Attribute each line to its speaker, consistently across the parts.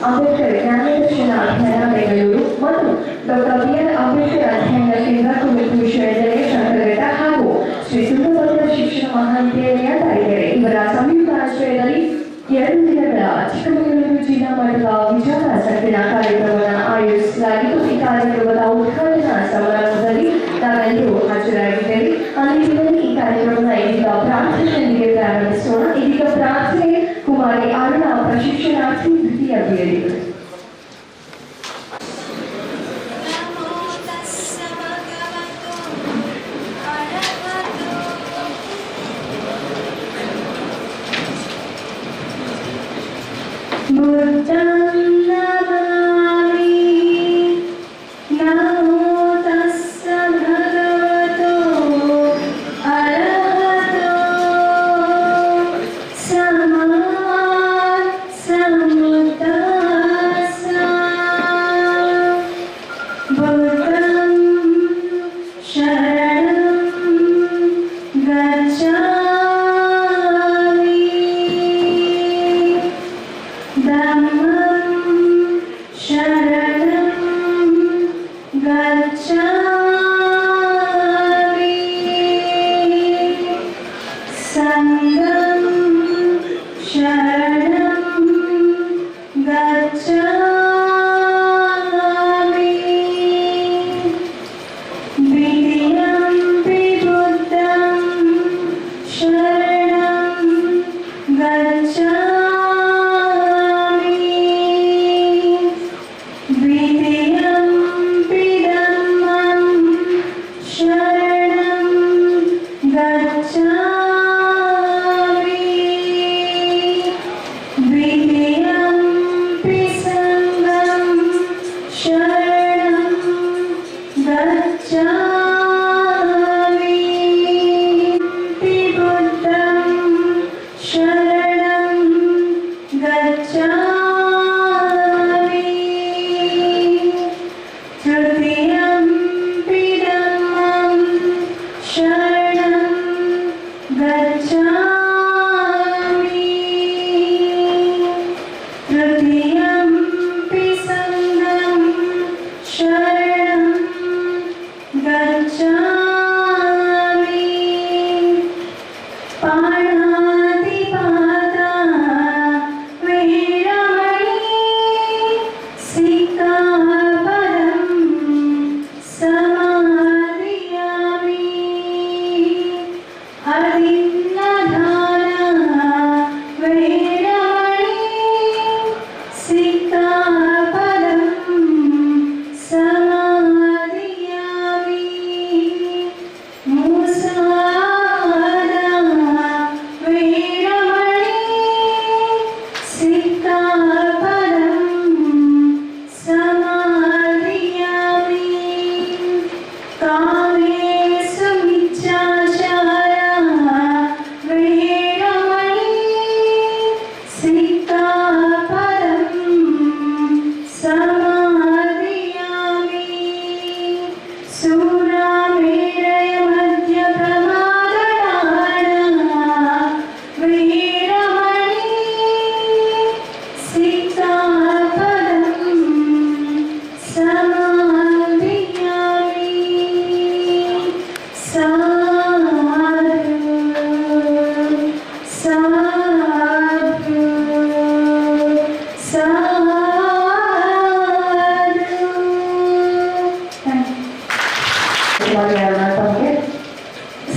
Speaker 1: ಅಂಬೇಡ್ಕರ್ ಜ್ಞಾನದರ್ಶನ ಅಧ್ಯಯನ ಬೆಂಗಳೂರು ಮತ್ತು doctor B R. Ambedkar ಅಧ್ಯಯನ ಕೇಂದ್ರ ಕುವೆಂಪು ವಿಶ್ವವಿದ್ಯಾಲಯ ಶಂಕರಘಟ್ಟ ಹಾಗೂ ಶ್ರೀ ಸುಂದರಭದ್ರ ಶಿಕ್ಷಣ ಮಹಾವಿದ್ಯಾಲಯ ದಾವಣಗೆರೆ ಇವರ ಸಂಯುಕ್ತ ಆಶ್ರಯದಲ್ಲಿ 2 ದಿನಗಳ ಚಿಕ್ಕಮಗಳೂರು ಜಿಲ್ಲಾ ಮಟ್ಟದ ವಿಚಾರಾಸಕ್ತಿನ ಕಾರ್ಯಕ್ರಮವನ್ನು ಆಯೋಜಿಸಲಾಗಿದ್ದು, ಈ ಕಾರ್ಯಕ್ರಮದ ಉದ್ಘಾಟನಾ ಸಮಾರಂಭದಲ್ಲಿ ನಾವೆಲ್ಲರೂ ಹಾಜರಾಗಿದ್ದೇವೆ. ಅಲ್ಲಿ ಈ ಕಾರ್ಯಕ್ರಮದ ಇದೀಗ ಪ್ರಾರ್ಥನೆಯೊಂದಿಗೆ ಪ್ರಾರಂಭಿಸೋಣ. ಇದೀಗ ಪ್ರಾರ್ಥನೆ ಕುಮಾರಿ ಅರುಣ ಪ್ರಶಿಕ್ಷಣಾರ್ಥಿ ದ್ವಿತೀಯ ಬೇಡಿಕೆ.
Speaker 2: Samudaya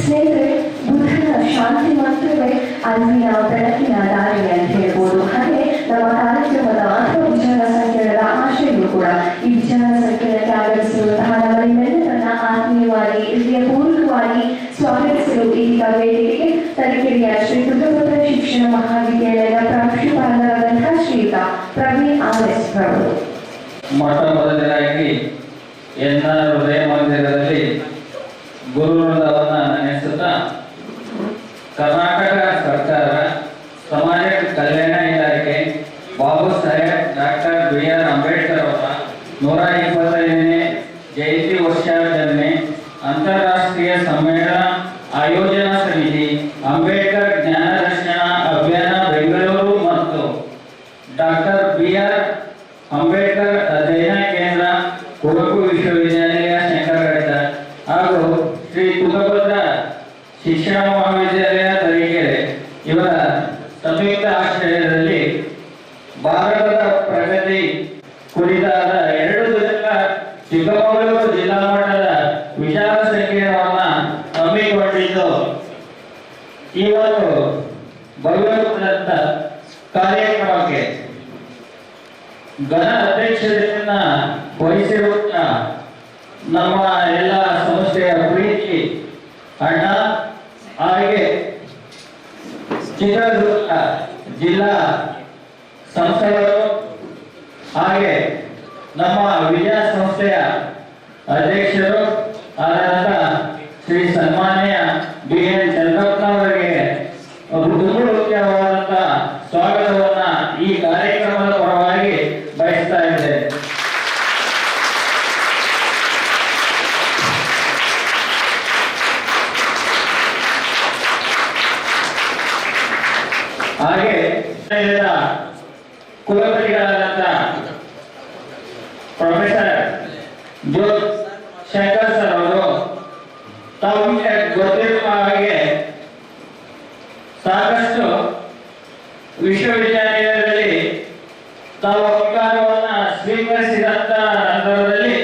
Speaker 1: ಸ್ನೇಹಿತರೆ, ಬುದ್ಧನ ಶಾಂತಿ ಮಾತ್ರವೇ ಅಲ್ಲಿನ ಬೆಳಕಿನ ದಾರಿ ಅಂತ ಹೇಳ್ಬೋದು. ಹಾಗೆ ನಮ್ಮ ಕಾರ್ಯಕ್ರಮದ ಅಥವಾ ವಿಚಾರ ಸಂಕಿರಣದ ಆಶಯವೂ ಕೂಡ ಈ ವಿಚಾರ ಸಂಕಿರಣಕ್ಕೆ ಆಗಮಿಸಿರುವಂತಹ ನಮ್ಮನ್ನೆಲ್ಲರನ್ನ ಆತ್ಮೀಯವಾಗಿ ಹೃದಯಪೂರ್ವಕವಾಗಿ ಸ್ವಾಗತಿಸಲು ಈಗ ವೇದಿಕೆಗೆ ತರೀಕೆರೆಯ ಶ್ರೀ ತುಂಗಭದ್ರಾ ಶಿಕ್ಷಣ ಮಹಾವಿದ್ಯಾಲಯದ ಪ್ರಾಂಶುಪಾಲರಾದಂತಹ ಶ್ರೀಯುತ ಪ್ರವೀಣ್ RS ರವರು
Speaker 2: ಮೊಟ್ಟ ಮೊದಲನೇದಾಗಿ ಎನ್ಆರ್ ಹೃದಯ ಮಂದಿರದಲ್ಲಿ ಗುರುವೃಂದವನ್ನು ನೆನೆಸುತ್ತಾ ಕರ್ನಾಟಕ ಸರ್ಕಾರ ಸಮಾಜ ಕಲ್ಯಾಣ ಇಲಾಖೆ ಬಾಬು ಸಾಹೇಬ್ ಡಾಕ್ಟರ್ BR ಅಂಬೇಡ್ಕರ್ ಅವರ 125ನೇ ಜಯಂತಿ ವರ್ಷಾಚರಣೆ ಅಂತಾರಾಷ್ಟ್ರೀಯ ಸಮ್ಮೇಳನ ಆಯೋಜನಾ ಸಮಿತಿ ಅಂಬೇಡ್ಕರ್ ಜ್ಞಾನ ದರ್ಶನ ಅಭಿಯಾನ ಬೆಂಗಳೂರು ಮತ್ತು ಡಾಕ್ಟರ್ BR ಅಂಬೇಡ್ಕರ್ ಅಧ್ಯಯನ ಕೇಂದ್ರ ಕುವೆಂಪು ವಿಶ್ವವಿದ್ಯಾಲಯ ಶಂಕರಘಟ್ಟ ಹಾಗೂ ಶ್ರೀ ತುಂಗಭದ್ರಾ ಶಿಕ್ಷಣ ಮಹಾವಿದ್ಯಾಲಯ ತರೀಕೆರೆ ಇವರ ಸಂಯುಕ್ತ ಆಶ್ರಯದಲ್ಲಿ ಭಾರತದ ಪ್ರಗತಿ ಕುರಿತಾದ 2 ದಿನಗಳ ಚಿಕ್ಕಮಗಳೂರು ಜಿಲ್ಲಾ ಮಟ್ಟದ ವಿಚಾರ ಸಂಕಿರಣವನ್ನು ಹಮ್ಮಿಕೊಂಡಿದ್ದು ಈ ಒಂದು ಭವ್ಯವಾದಂತ ಕಾರ್ಯಕ್ರಮಕ್ಕೆ ಘನ ಅಧ್ಯಕ್ಷತೆಯನ್ನ ವಹಿಸಿರುವ ನಮ್ಮ ಎಲ್ಲ ಸಂಸ್ಥೆಯ ಪ್ರೀತಿ ಅಣ್ಣ, ಹಾಗೆ ಚಿತ್ರದುರ್ಗ ಜಿಲ್ಲಾ ಸಂಸ್ಥೆಗಳು, ಹಾಗೆ ನಮ್ಮ ವಿದ್ಯಾ ಸಂಸ್ಥೆಯ ಅಧ್ಯಕ್ಷರು ಆದಂತ ಶ್ರೀ ಸನ್ಮಾನ್ಯ BN ಚಂದ್ರಪ್ಪನವರಿಗೆ ಹೃದಯಪೂರ್ವಕವಾದಂತ ಸ್ವಾಗತವನ್ನ ಈ ಕಾರ್ಯಕ್ರಮದ ಪರವಾಗಿ ಬಯಸ್ತಾ ಇದ್ದೇನೆ. ಹಾಗೆ ಕುಲಪತಿಗಳಾದಂತ ಪ್ರೊಫೆಸರ್ ಜ್ಯೋತ್ ಶಂಕರ್ ಸರ್ ಅವರು ತಮಗೆ ಗೊತ್ತಿರುವ ಹಾಗೆ ಸಾಕಷ್ಟು ವಿಶ್ವವಿದ್ಯಾಲಯದಲ್ಲಿ ತಾವು ಅಧಿಕಾರವನ್ನ ಸ್ವೀಕರಿಸಿದಂತ ನಂತರದಲ್ಲಿ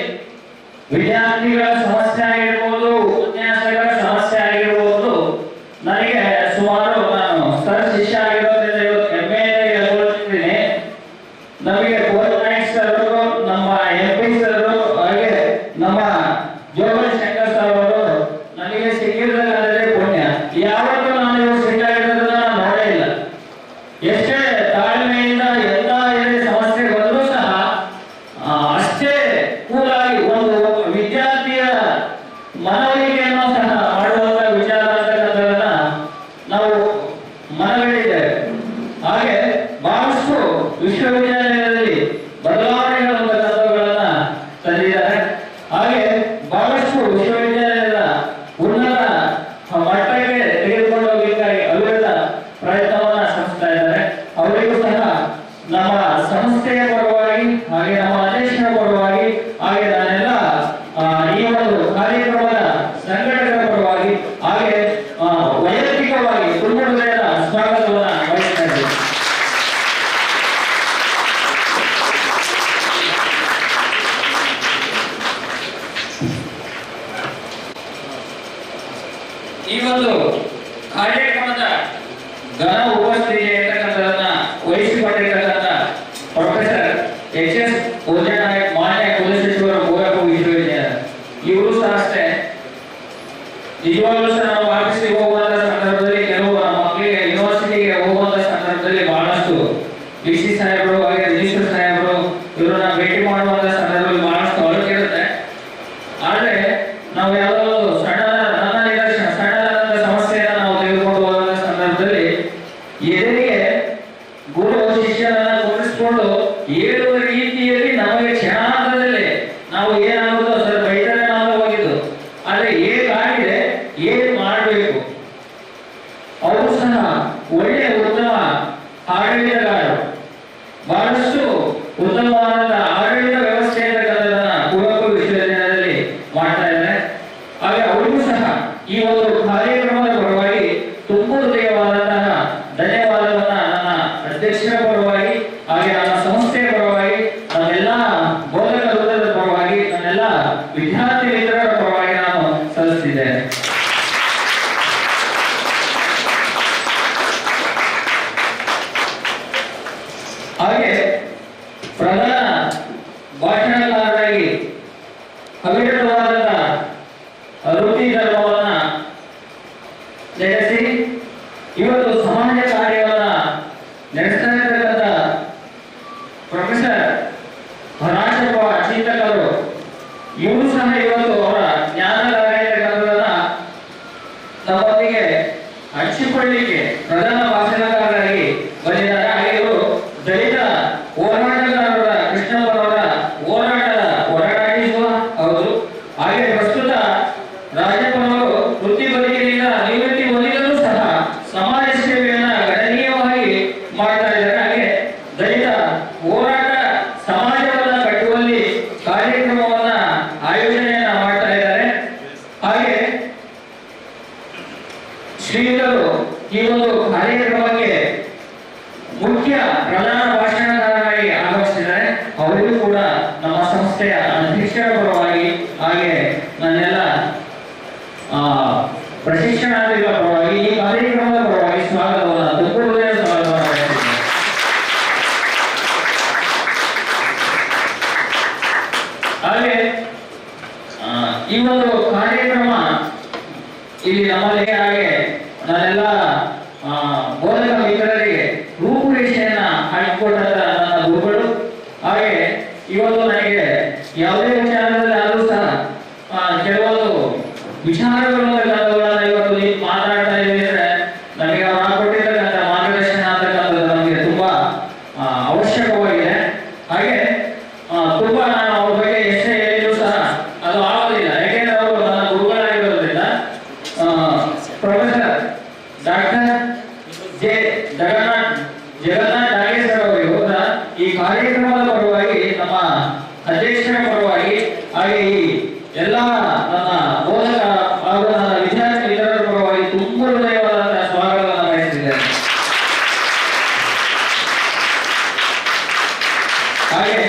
Speaker 2: ವಿದ್ಯಾರ್ಥಿಗಳ ಸಮಸ್ಯೆ ಆಗಿರ್ಬೋದು, ಉಪನ್ಯಾಸಕರ ಸಮಸ್ಯೆ ಆಗಿರ್ಬೋದು, ನನಗೆ ಸುಮಾರು ನಾನು ಸರ್ ಶಿಷ್ಯ ಆಗಿರೋದ್ರಿಂದ ಇವತ್ತು ಹೆಮ್ಮೆಯಿಂದ ಹೇಳ್ಕೊಳ್ತಿದ್ದೀನಿ. ನಮಗೆ ಗೋಲ್ಡ್ ಸರ್, ನಮ್ಮ MP ಸರ್, ಹಾಗೆ ನಮ್ಮ ಜೋಗಲ್ ಶಂಕರ್ ಸರ್ ಅವರು ನನಗೆ ಸಿಕ್ಕಿದ್ರೆ ಪುಣ್ಯ. ಯಾವತ್ತೂ ನಾನು ಇವರು ಸಿಕ್ಕಾಗಿರೋದನ್ನ ನೋಡೇ ಇಲ್ಲ. ಎಷ್ಟೇ ತಾಳ್ಮೆಯಿಂದ ಎಲ್ಲ ಸಮಸ್ಯೆ ಬಂದರೂ ಸಹ ಅಷ್ಟೇ ಕೂಲಾಗಿ ಒಂದು ವಿದ್ಯಾರ್ಥಿಯ ಮನವರಿಕೆಯನ್ನು ಸಹ ಮಾಡುವಂತ ವಿಚಾರ ಅಂತಕ್ಕಂಥದನ್ನ ನಾವು ಮನಗಂಡಿದ್ದೇವೆ. ಹಾಗೆ ಬಹಳಷ್ಟು ವಿಶ್ವವಿದ್ಯಾಲಯದಲ್ಲಿ ಬದಲಾವಣೆಗಳು ಅಂತಕ್ಕಂಥವುಗಳನ್ನ ತಂದಿದ್ದಾರೆ. ಹಾಗೆ ಬಹಳಷ್ಟು ವಿಶ್ವವಿದ್ಯಾಲಯದ ಉನ್ನತ ಮಟ್ಟಕ್ಕೆ ತೆಗೆದುಕೊಂಡು ಹೋಗಲಿಕ್ಕಾಗಿ ಅವಿರತ ಪ್ರಯತ್ನವನ್ನ ಸಲ್ಲಿಸ್ತಾ ಇದ್ದಾರೆ. ಅವರಿಗೂ ಸಹ ನಮ್ಮ ಸಂಸ್ಥೆಯ ಪರವಾಗಿ, ಹಾಗೆ ನಮ್ಮ ಅಧ್ಯಕ್ಷರ ಪರವಾಗಿ, ಹಾಗೆ ನಾನೆಲ್ಲ ಈ ಒಂದು ಕಾರ್ಯಕ್ರಮದ ಸಂಘಟಕರ ಪರವಾಗಿ, ಹಾಗೆ ವೈಯಕ್ತಿಕವಾಗಿ ತುಂಬ ಘನ ಉಪಸ್ಥಿತಿ ಇರ್ತಕ್ಕಂಥದನ್ನ ವಹಿಸಿಕೊಂಡಿರ್ತಕ್ಕಂಥ ಪ್ರೊಫೆಸರ್ ಎಚ್.ಎಸ್. ಭೋಜನಾಯಕ್, ಮಾನ್ಯ ಕುಲಸಚಿವರು, ಕುವೆಂಪು ವಿಶ್ವವಿದ್ಯಾಲಯ, ಇವರು ಸಹ ಅಷ್ಟೇ ನಿಜವಾಗ್ಲೂ ಸಹ ನಾವು ಆಫೀಸಿಗೆ ಹೋಗುವಂತ ಸಂದರ್ಭದಲ್ಲಿ ಕೆಲವು ಮಕ್ಕಳಿಗೆ ಯೂನಿವರ್ಸಿಟಿಗೆ ಹೋಗುವಂತ ಸಂದರ್ಭದಲ್ಲಿ ಬಹಳಷ್ಟು ಡಿ.ಸಿ. ಸಾಹೇಬರು ಹಾಗೆ ರಿಜಿಸ್ಟರ್ ಸಾಹೇಬರು ಇವರನ್ನ ಭೇಟಿ ಮಾಡುವಂತ ಸಂದರ್ಭದಲ್ಲಿ ಬಹಳಷ್ಟು ಹೊರಟಿರುತ್ತೆ. ಆದ್ರೆ ನಾವು ಯಾವುದೋ ಸಣ್ಣದಾದಂತ ಸಮಸ್ಯೆಯನ್ನ ನಾವು ತೆಗೆದುಕೊಂಡು ಹೋಗುವಂತ ಸಂದರ್ಭದಲ್ಲಿ ಎದುರಿಗೆ ಗುರು ಶಿಷ್ಯರನ್ನ ಕೂರಿಸಿಕೊಂಡು ಹೇಳುವ ರೀತಿಯಲ್ಲಿ ನಮಗೆ ಕ್ಷಣಾರ್ಧದಲ್ಲಿ ನಾವು ಏನಾಗುತ್ತೋ ಸರ್ ಬೈದರೆ ನಾವು ಹೋಗಿದ್ದು, ಆದ್ರೆ ಹೇಗಾಗಿದೆ ಏನ್ ಮಾಡಬೇಕು. ಅವರು ಸಹ ಒಳ್ಳೆಯ ಉತ್ತಮ ಆಡಳಿತಗಾರರು, ಬಹಳಷ್ಟು ಉತ್ತಮವಾದ ಆಡಳಿತ ವ್ಯವಸ್ಥೆ ಇರತಕ್ಕಂಥದ್ದನ್ನ ಕುವೆಂಪು ವಿಶ್ವವಿದ್ಯಾಲಯದಲ್ಲಿ ಮಾಡ್ತಾ ಇದ್ದಾರೆ. ಹಾಗೆ ಅವರಿಗೂ ಸಹ ಈ ಒಂದು ಕಾರ್ಯಕ್ರಮದ ಪರವಾಗಿ ತುಂಬ ಹೃದಯವಾದಂತಹ ಧನ್ಯವಾದವನ್ನ ನನ್ನ ಅಧ್ಯಕ್ಷರ ಪರವಾಗಿ ಹಾಗೆ ನನ್ನ ಸಂಸ್ಥೆಯ ಪರವಾಗಿ ನನ್ನೆಲ್ಲ ಬೋಧಕ ವೃಂದದ ಪರವಾಗಿ ನನ್ನೆಲ್ಲ ವಿದ್ಯಾರ್ಥಿ ಮಿತ್ರರ ಪರವಾಗಿ ನಾನು ಸಲ್ಲಿಸುತ್ತಿದ್ದೇನೆ. ಹಾಗೆ ಪ್ರಧಾನ ಭಾಷಣಕಾರರಾಗಿ ಅವಿರತವಾದಂತಹ ವೃತ್ತಿ ಧರ್ಮವನ್ನ ನಡೆಸಿ ಇವತ್ತು ಸಮಾಜ ಕಾರ್ಯವನ್ನ ನಡೆಸ್ತಾ ಇರತಕ್ಕಂಥ ಪ್ರೊಫೆಸರ್ ರಾಜಪ್ಪ ಚಿಂತಕರು, ಇವರು ಸಹ ಇವತ್ತು ಅವರ ಜ್ಞಾನದಾಯಕರನ್ನ ನಮ್ಮೊಂದಿಗೆ ಹಂಚಿಕೊಳ್ಳಲಿಕ್ಕೆ ಪ್ರಧಾನ ಭಾಷಣಕಾರರಾಗಿ ಬಂದಿದ್ದಾರೆ. ಹಾಗೆ ಇವರು ದಲಿತ ಹೋರಾಟಗಾರರ ಕೃಷ್ಣಪ್ಪನವರ ಹೋರಾಟದ ಹೋರಾಡಿಸುವ ಅವರು. ಹಾಗೆ ಪ್ರಸ್ತುತ ರಾಜಪ್ಪನವರು ವೃತ್ತಿ ಬದುಕಿನಿಂದ ನಿವೃತ್ತಿ ಹೊಂದಿದರೂ ಸಹ ಸಮಾಜ ಸೇವೆಯನ್ನ ಗಣನೀಯವಾಗಿ ಮಾಡ್ತಾ ಇದ್ದಾರೆ. ಹಾಗೆ ದಲಿತ ಹೋರಾಟ ಸಮಾಜವನ್ನ ಕಟ್ಟುವಲ್ಲಿ ಕಾರ್ಯಕ್ರಮವನ್ನ ಆಯೋಜನೆಯನ್ನ ಮಾಡ್ತಾ ಇದ್ದಾರೆ. ಹಾಗೆ ಶ್ರೀಯುತರು ಈ ಒಂದು ಕಾರ್ಯಕ್ರಮಕ್ಕೆ ಮುಖ್ಯ ಪ್ರಧಾನ ಭಾಷಣಕಾರರಾಗಿ ಆಗಮಿಸಿದ್ದಾರೆ. ಅವರಿಗೂ ಕೂಡ ನಮ್ಮ ಸಂಸ್ಥೆಯ ಅಧ್ಯಕ್ಷರ ಪರವಾಗಿ ಹಾಗೆ ನನ್ನೆಲ್ಲ ಪ್ರಶಿಕ್ಷಣಾರ್ಥಿಗಳ ಪರವಾಗಿ ಈ ಕಾರ್ಯಕ್ರಮದ ಪರವಾಗಿ ಸ್ವಾಗತವನ್ನು ತುಂಬ ಹೃದಯದ ಸ್ವಾಗತವನ್ನು ಬಯಸುತ್ತೇನೆ. ಹಾಗೆ ಈ ಒಂದು ಕಾರ್ಯಕ್ರಮ ಇಲ್ಲಿ ನಮ್ಮಲ್ಲಿ ಹಾಗೆ ನನ್ನೆಲ್ಲ ಬೋಧಕ ಮಿತ್ರರಿಗೆ ರೂಪುರೇಷೆಯನ್ನ ಹಾಕಿಕೊಟ್ಟಂತ ನನ್ನ ಗುರುಗಳು. ಹಾಗೆ ಇವತ್ತು ನನಗೆ ಯಾವುದೇ ವಿಚಾರದಲ್ಲಿ ಆದರೂ ಸಹ ಕೆಲವೊಂದು ವಿಚಾರಗಳನ್ನು ಇವತ್ತು ನೀವು ಮಾತಾಡ್ತಾ ಇದ್ದೀವಿ ಅಂದ್ರೆ ನನಗೆ ಅವ್ರು ಹಾಕೊಟ್ಟಿರ್ತಕ್ಕಂಥ ಮಾರ್ಗದರ್ಶನ ಅಂತಕ್ಕಂಥದ್ದು ನಮಗೆ ತುಂಬಾ ಅವಶ್ಯಕವಾಗಿದೆ. ಹಾಗೆ ತುಂಬಾ ನಾನು ಅವ್ರ ಬಗ್ಗೆ ಎಷ್ಟೇ ಹೇಳಿದ್ರು ಸಹ ಅದು ಆಗೋದಿಲ್ಲ. ಯಾಕೆಂದ್ರೆ ಅವರು ನನ್ನ ಗುರುಗಳಾಗಿರೋದ್ರಿಂದ ಪ್ರೊಫೆಸರ್ ಡಾಕ್ಟರ್ ಜಗನ್ನಾಥ್ ನಾಗೇಶ್ವರ ಅವರಿಗೂ ಈ ಕಾರ್ಯಕ್ರಮದ ಪರವಾಗಿ ನಮ್ಮ ಅಧ್ಯಕ್ಷರ ಪರವಾಗಿ ಹಾಗೆ ಈ ಎಲ್ಲ ನನ್ನ ಬೋಧಕ ಹಾಗೂ ನನ್ನ ವಿದ್ಯಾರ್ಥಿ ಮಿತ್ರರ ಪರವಾಗಿ ತುಂಬ ಹೃದಯವಾದಂತಹ ಸ್ವಾಗತವನ್ನು ಬಯಸಿದ್ದೇನೆ. ಹಾಗೆ